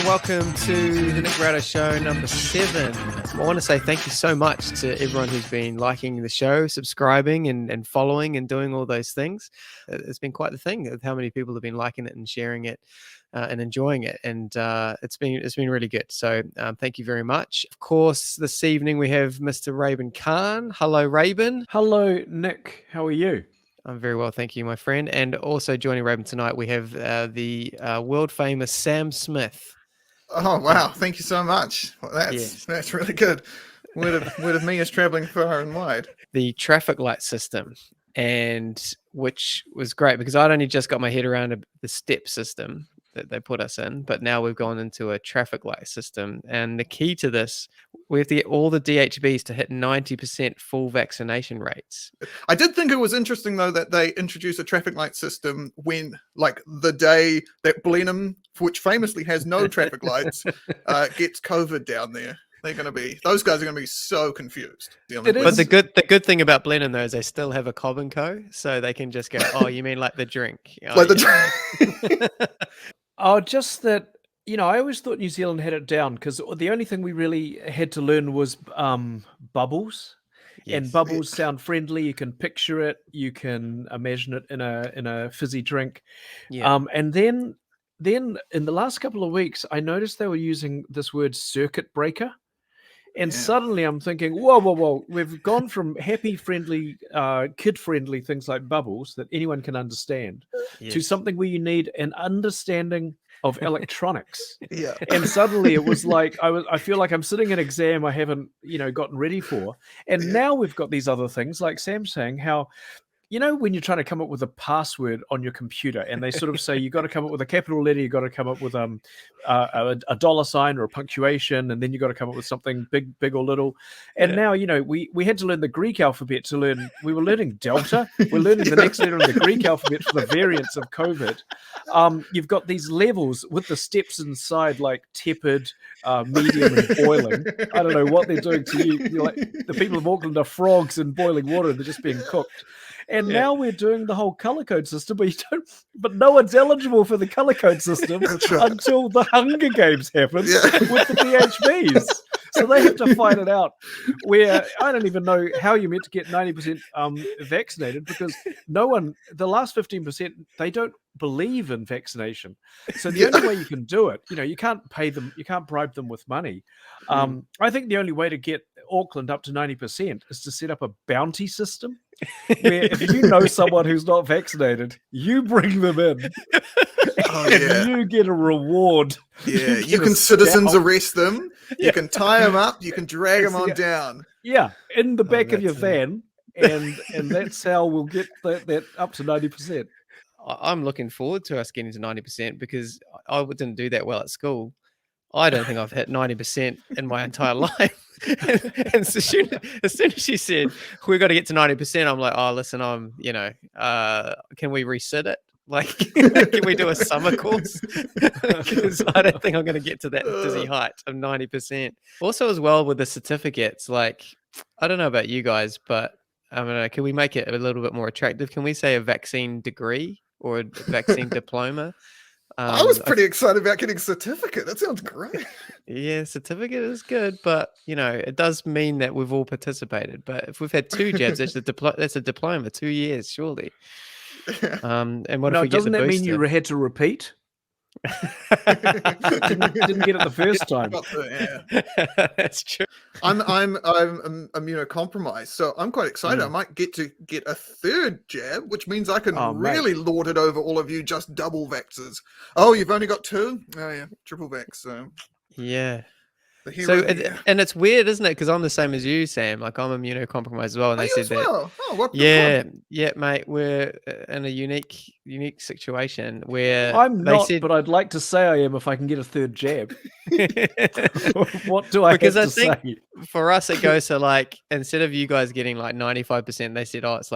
and welcome to the Nick Rado Show number 7. I want to say thank you so much to everyone who's been liking the show, subscribing and following and doing all those things. It's been quite the thing of how many people have been liking it and sharing it and enjoying it, and it's been really good. So thank you very much. Of course, this evening we have Mr. Raybon Khan. Hello, Raybon. Hello, Nick. How are you? I'm very well, thank you, my friend. And also joining Raybon tonight, we have the world famous Sam Smith. Oh wow! Thank you so much. Well, that's really good. Word of me is traveling far and wide. The traffic light system, and which was great because I'd only just got my head around the step system that they put us in, but now we've gone into a traffic light system. And the key to this, we have to get all the DHBs to hit 90% full vaccination rates. I did think it was interesting though that they introduced a traffic light system when, like, the day that Blenheim, which famously has no traffic lights, gets COVID down there. Those guys are gonna be so confused. But the good thing about Blenheim though is they still have a Cobb and Co, so they can just go, oh, you mean like the drink? Oh, like the drink. Oh, just that, I always thought New Zealand had it down because the only thing we really had to learn was bubbles. Yes. And bubbles sound friendly. You can picture it. You can imagine it in a fizzy drink. Yeah. And then in the last couple of weeks, I noticed they were using this word circuit breaker. And suddenly I'm thinking, whoa. We've gone from happy, friendly, kid-friendly things like bubbles that anyone can understand to something where you need an understanding of electronics. Yeah. And suddenly it was like, I feel like I'm sitting in an exam I haven't, gotten ready for. And now we've got these other things, like Sam saying, how... when you're trying to come up with a password on your computer and they sort of say you got to come up with a capital letter, you got to come up with a dollar sign or a punctuation, and then you got to come up with something big or little. And now, we had to learn the Greek alphabet we were learning Delta. We're learning the next letter of the Greek alphabet for the variants of COVID. You've got these levels with the steps inside, like tepid, medium, and boiling. I don't know what they're doing to you. Like, the people of Auckland are frogs in boiling water. They're just being cooked. And now we're doing the whole color code system, but no one's eligible for the color code system until the Hunger Games happens with the DHBs. So they have to fight it out. Where I don't even know how you're meant to get 90% vaccinated because the last 15%, they don't believe in vaccination. So the only way you can do it, you can't pay them, you can't bribe them with money. I think the only way to get Auckland up to 90% is to set up a bounty system where if you know someone who's not vaccinated, you bring them in and you get a reward. Yeah, you can citizens arrest them, you can tie them up, you can drag them on down. Yeah, in the back of your van, and that's how we'll get that up to 90%. I'm looking forward to us getting to 90% because I didn't do that well at school. I don't think I've hit 90% in my entire life. and as soon as she said, we've got to get to 90%, I'm like, oh, listen, can we reset it? Like, can we do a summer course? Because I don't think I'm going to get to that dizzy height of 90%. Also, as well, with the certificates, like, I don't know about you guys, but I don't know, can we make it a little bit more attractive? Can we say a vaccine degree or a vaccine diploma? I was pretty excited about getting a certificate. That sounds great. Yeah, certificate is good, but it does mean that we've all participated. But if we've had 2 jabs, that's a diploma, 2 years, surely. And what if we doesn't get the that mean you had to repeat? didn't get it the first time. That's true. I'm immunocompromised, so I'm quite excited. I might get to get a 3rd jab, which means I can really lord it over all of you just double vaxxers. Oh, you've only got 2? Oh yeah, triple vax. So yeah. And it's weird, isn't it? Because I'm the same as you, Sam. Like, I'm immunocompromised as well, and they said that. Oh, what? Yeah, mate. We're in a unique situation where I'm not, but I'd like to say I am if I can get a 3rd jab. What do I have to say? For us, it goes to, like, instead of you guys getting like 95%, they said, oh, it's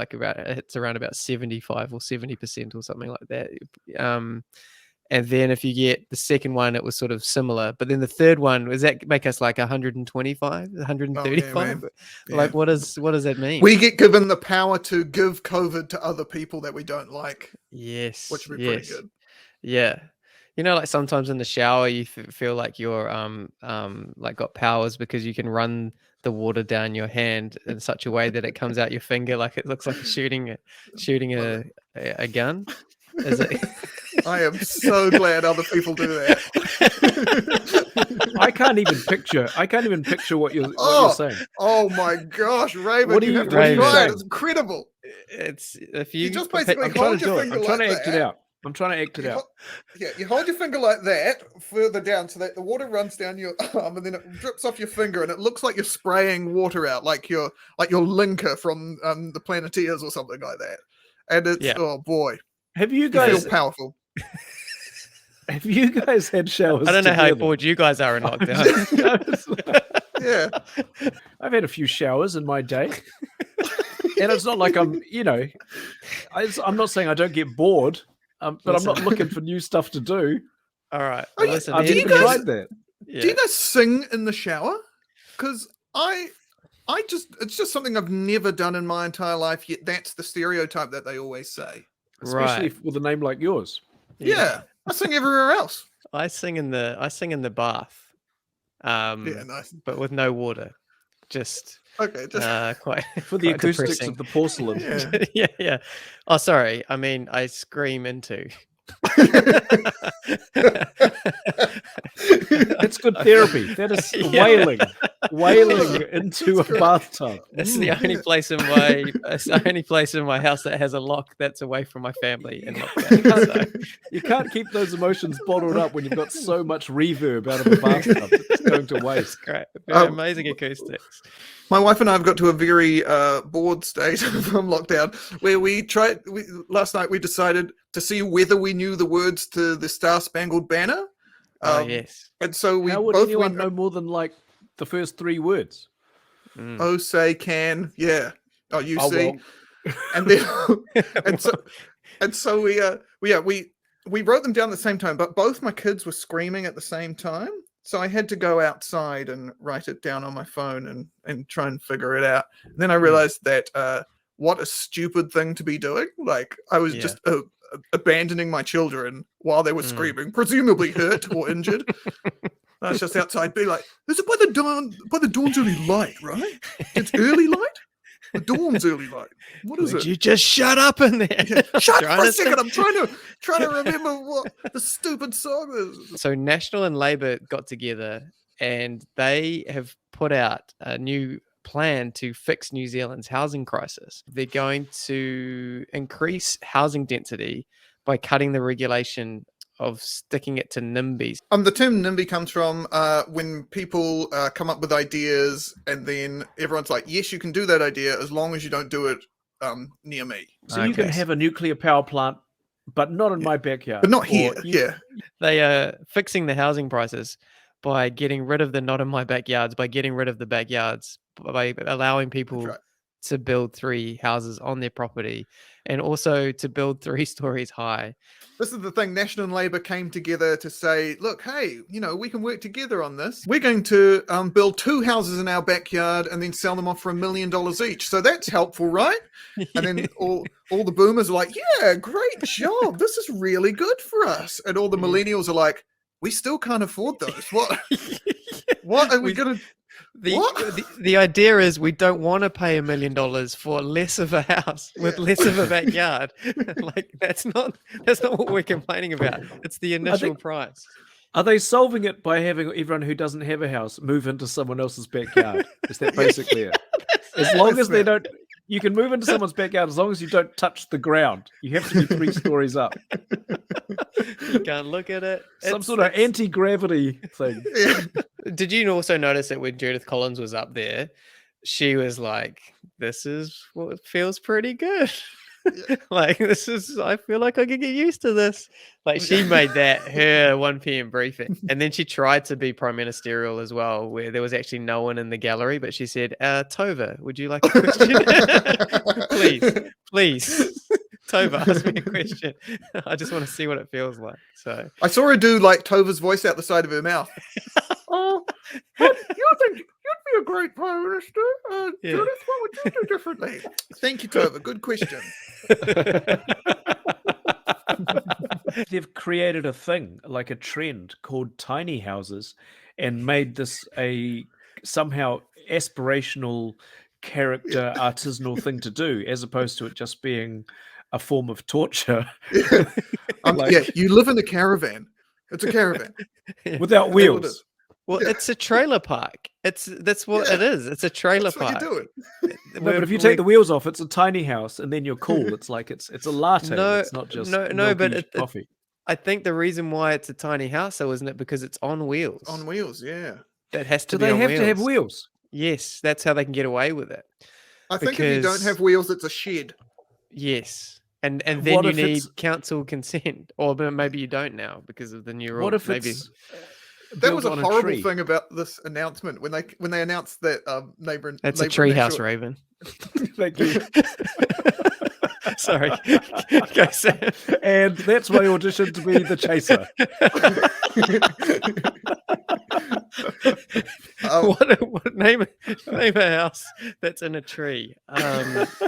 around about 75 or 70% or something like that. And then if you get the second one, it was sort of similar. But then the third one, does that make us like 125, 135? Like, what does that mean? We get given the power to give COVID to other people that we don't like. Yes. Which would be pretty good. Yeah. You know, like sometimes in the shower, you feel like you're like got powers because you can run the water down your hand in such a way that it comes out your finger, like it looks like shooting a gun. Is it? I am so glad other people do that. I can't even picture what you're saying. Oh my gosh, Raybon, What do you you- have to what are you try it. saying? It's incredible. It's if You you just basically I'm trying hold to your do it. finger I'm trying like to act that. it out. I'm trying to act it out. Yeah, you hold your finger like that further down so that the water runs down your arm and then it drips off your finger and it looks like you're spraying water out, like your linker from the Planeteers or something like that. And it's oh boy, Have you you guys feel powerful. have you guys had showers? I don't know how together? bored you guys are in lockdown. Yeah. I've had a few showers in my day. And it's not like I'm not saying I don't get bored, but I'm not looking for new stuff to do. All right. Oh, Well, listen, I've do you even guys- tried that. yeah. Do you guys sing in the shower? Because it's just something I've never done in my entire life, yet that's the stereotype that they always say. Especially right. with a name like yours. Yeah. I sing everywhere else. I sing in the bath. Yeah, nice. But with no water. Just Okay, just quite For the quite acoustics depressing. of the porcelain. yeah. yeah. Oh, sorry. I mean, I scream into. It's good therapy. That is wailing into a bathtub. It's the only place in my house that has a lock that's away from my family in lockdown. So. You can't keep those emotions bottled up when you've got so much reverb out of the bathtub. It's going to waste. Great. Very amazing acoustics. My wife and I have got to a very bored state from lockdown where last night we decided to see whether we knew the words to the Star Spangled Banner. Oh, yes. And so we How would both anyone went, know more than like the first three words? oh, say, can, yeah. Oh, you Oh, see. well. And then, and so we wrote them down at the same time, but both my kids were screaming at the same time. So I had to go outside and write it down on my phone and try and figure it out. And then I realized that what a stupid thing to be doing. Like I was just abandoning my children while they were screaming, presumably hurt or injured. I was just outside being like, is it by the dawn's early light, right? It's early light? The dawn's early light. What is Would it? you just shut up in there? Yeah. Shut Trying for a to second. think. I'm trying to remember what the stupid song is. So National and Labour got together and they have put out a new plan to fix New Zealand's housing crisis. They're going to increase housing density by cutting the regulation of sticking it to NIMBYs. The term NIMBY comes from when people come up with ideas and then everyone's like, yes, you can do that idea as long as you don't do it near me. So you can have a nuclear power plant, but not in my backyard. But not here. Or Yeah. They are fixing the housing prices by getting rid of the not in my backyards, by getting rid of the backyards, by allowing people right. to build 3 houses on their property and also to build 3 stories high. This is the thing. National and Labour came together to say, look, hey, we can work together on this. We're going to build 2 houses in our backyard and then sell them off for $1 million each. So that's helpful, right? And then all the boomers are like, yeah, great job. This is really good for us. And all the millennials are like, we still can't afford those. What are we going to... The idea is we don't want to pay $1 million for less of a house with less of a backyard. Like that's not what we're complaining about. It's the initial price. Are they solving it by having everyone who doesn't have a house move into someone else's backyard? Is that basically it? As long as they don't, you can move into someone's backyard as long as you don't touch the ground. You have to be 3 stories up. You can't look at it. Some sort of anti-gravity thing. Yeah. Did you also notice that when Judith Collins was up there, she was like, this is what feels pretty good. Like, I feel like I could get used to this. Like, she made that her 1 p.m. briefing. And then she tried to be prime ministerial as well, where there was actually no one in the gallery, but she said, Tova, would you like a question? Please. Tova, ask me a question. I just want to see what it feels like. So I saw her do like Tova's voice out the side of her mouth. Oh, you think you'd be a great prime minister? Judith, what would you do differently? Thank you, Tova. Good question. They've created a thing, like a trend called tiny houses, and made this a somehow aspirational character artisanal thing to do, as opposed to it just being a form of torture. Yeah. Like- Yeah, you live in a caravan. It's a caravan. Without That's what it wheels. is. Well, Yeah. it's a trailer park. That's what it is. It's a trailer That's what park. you're doing. No, but if you take the wheels off, it's a tiny house, and then you're cool. It's like it's a latte. No, it's not just no, but milky coffee. I think the reason why it's a tiny house, though, isn't it? Because it's on wheels. On wheels, yeah. That has to Do be they on have wheels. to have wheels? Yes, that's how they can get away with it. I think if you don't Because- have wheels, it's a shed. Yes, and then What you if need it's- council consent, or maybe you don't now because of the new rule. What if maybe it's That was built a on horrible tree? thing about this announcement when they announced that neighbor. that's a treehouse, Raven. Thank you. Sorry, go Sam. And that's my audition to be the chaser. What name a house that's in a tree?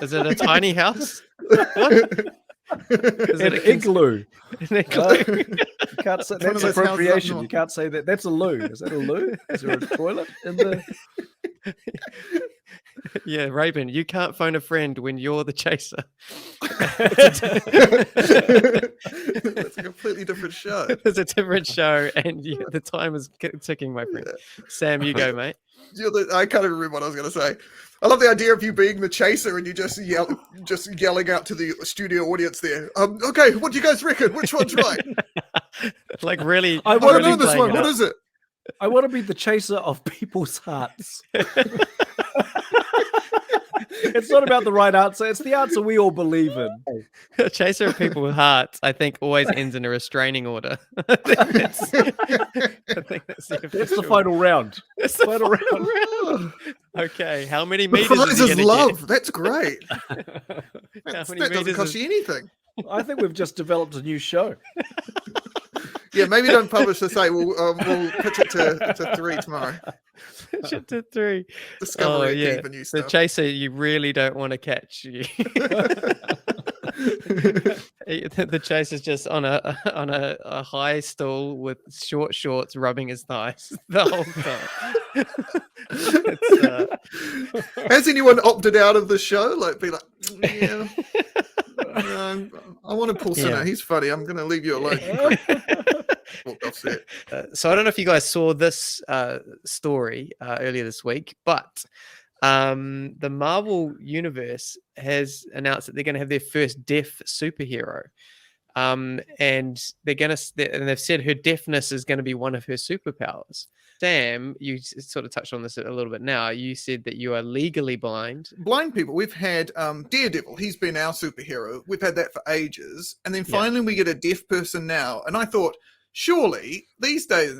Is it a tiny house? What? Is An it a igloo. an igloo? You can't say It's one that's of those houses up appropriation. north. You can't say that. That's a loo. Is that a loo? Is there a toilet in the? Yeah, Raybon, you can't phone a friend when you're the chaser. That's a completely different show. It's a different show, and the time is ticking, my friend. Sam, you go, mate. I can't even remember what I was going to say. I love the idea of you being the chaser and you just yelling out to the studio audience there. Okay, what do you guys reckon? Which one's right? Like really, I I wanna don't know be this one. playing it What up. is it? I want to be the chaser of people's hearts. It's not about the right answer. It's the answer we all believe in. A chaser of people with hearts, I think, always ends in a restraining order. I think that's the That's the official- final round. That's the final round. Okay, how many The meters prize is he is gonna love. That's great. How That many doesn't meters cost is- you anything. I think we've just developed a new show. Yeah, maybe don't publish this. Say we'll pitch it to 3 tomorrow. Push it to 3. Discovery Oh, yeah. keep and new The stuff. chaser you really don't want to catch. The chaser's just on a high stool with short shorts, rubbing his thighs the whole time. Has anyone opted out of the show? Like, be like, yeah, no, I want to pull Sinner. Yeah. He's funny. I'm going to leave you alone. Walked off set. So I don't know if you guys saw this story earlier this week, but the Marvel Universe has announced that they're going to have their first deaf superhero. And they've said her deafness is going to be one of her superpowers. Sam, you sort of touched on this a little bit now. You said that you are legally blind. Blind people. We've had Daredevil. He's been our superhero. We've had that for ages. And then Yeah. finally we get a deaf person now. And I thought, surely this day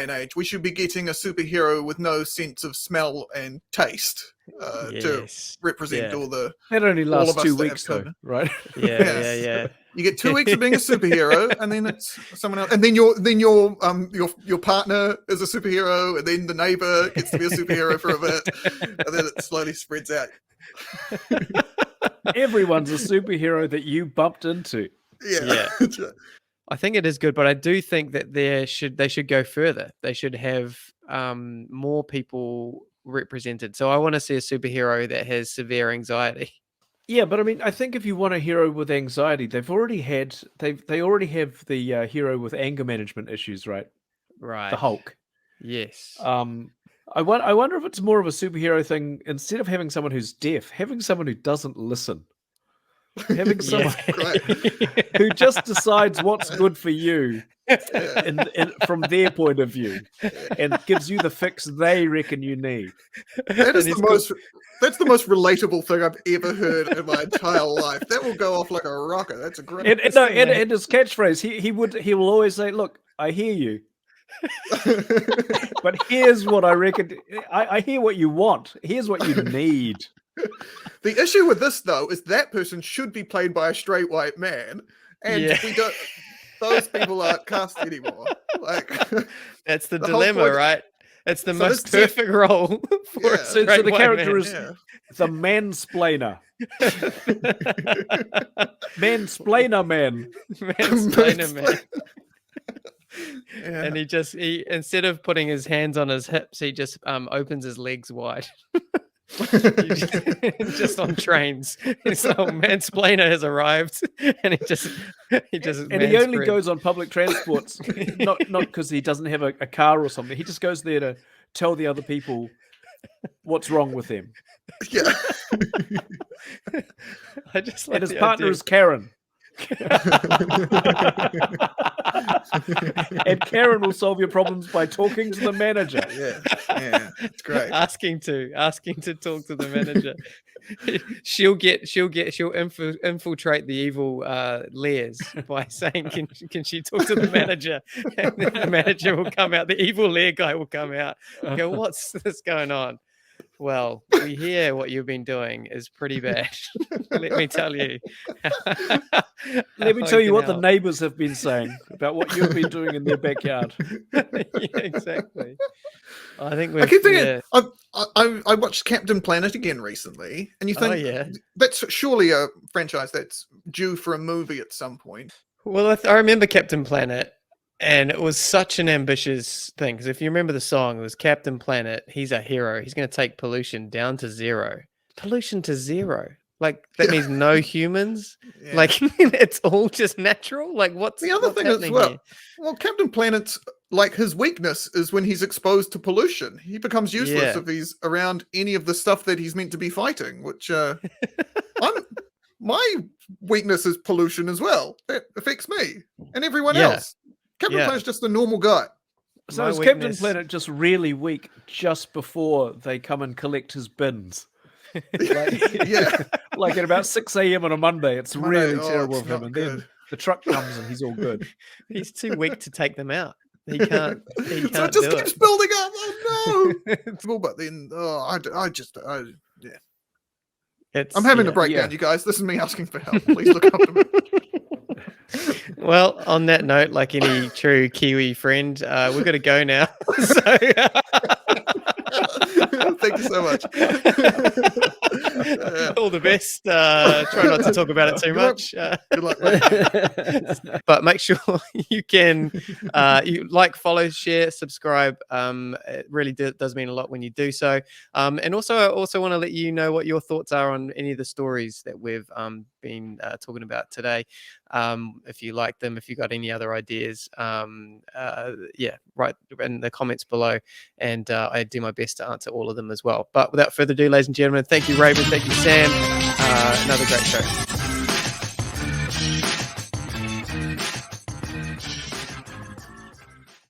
and age, we should be getting a superhero with no sense of smell and taste to Yes. represent Yeah. all the... That only All of lasts us 2 that weeks, have though, COVID. right? Yeah. You get 2 weeks of being a superhero, and then it's someone else. And then your partner is a superhero, and then the neighbor gets to be a superhero for a bit, and then it slowly spreads out. Everyone's a superhero that you bumped into. Yeah. I think it is good, but I do think that they should go further. They should have more people represented. So I want to see a superhero that has severe anxiety. Yeah, but I mean, I think if you want a hero with anxiety, they already have the hero with anger management issues, right? Right. The Hulk. Yes. I wonder if it's more of a superhero thing instead of having someone who's deaf, having someone who doesn't listen, having someone who just decides what's good for you from their point of view and gives you the fix they reckon you need. That's the most relatable thing I've ever heard in my entire life. That will go off like a rocket. That's a great. And his catchphrase, he will always say, "Look, I hear you, but here's what I reckon. I hear what you want. Here's what you need." The issue with this, though, is that person should be played by a straight white man, and Yeah. we don't. Those people aren't cast anymore. Like That's the the whole dilemma, point- right? It's the So most this perfect role for Yeah. a So straight the white character man. is the mansplainer. Mansplainer man. Mansplainer man. Yeah. And he instead of putting his hands on his hips, he just opens his legs wide. Just on trains. So mansplainer has arrived, and he just And he only goes on public transports, not because he doesn't have a car or something. He just goes there to tell the other people what's wrong with them. Yeah. I just And like his the partner idea. is Karen. And Karen will solve your problems by talking to the manager. Yeah, it's great. asking to talk to the manager. she'll infiltrate the evil layers by saying, can she talk to the manager? And then the manager will come out, the evil lair guy will come out and go, what's this going on? Well, we hear what you've been doing is pretty bad. Let me tell you. Let me how tell I you can what the help. neighbors have been saying about what you've been doing in their backyard. Yeah, exactly. I think I we've keep thinking, I watched Captain Planet again recently, and you think, yeah. that's surely a franchise that's due for a movie at some point. Well, I remember Captain Planet, and it was such an ambitious thing. Because if you remember the song, it was Captain Planet. He's a hero. He's going to take pollution down to zero. Pollution to zero. Like, that means no humans. Yeah. Like, it's all just natural. Like, what's The other what's thing as happening well, here? well, Captain Planet's like his weakness is when he's exposed to pollution. He becomes useless Yeah. if he's around any of the stuff that he's meant to be fighting, which my weakness is pollution as well. That affects me and everyone Yeah. else. Captain Yeah. Planet's just a normal guy. So My is Captain weakness- Planet just really weak just before they come and collect his bins? Like, Yeah. like at about 6 a.m. on a Monday, it's I know, really oh, terrible it's of him. not And then good. the truck comes and he's all good. He's too weak to take them out. He can't. He So can't it just do keeps it. building up. Oh no! Well, but then, yeah. It's, I'm having a yeah. breakdown, yeah. you guys. This is me asking for help. Please look after me. Well, on that note, like any true Kiwi friend, we're going to go now. So, Thank you so much. all the best. Try not to talk about it too Good luck. much. Good luck, mate. But make sure you can you like, follow, share, subscribe. It really does mean a lot when you do so. And also, I also want to let you know what your thoughts are on any of the stories that we've been talking about today. If you like them, if you got any other ideas, yeah, write in the comments below, and I do my best to answer all of them as well. But without further ado, ladies and gentlemen, thank you, Raybon, thank you, Sam. Another great show.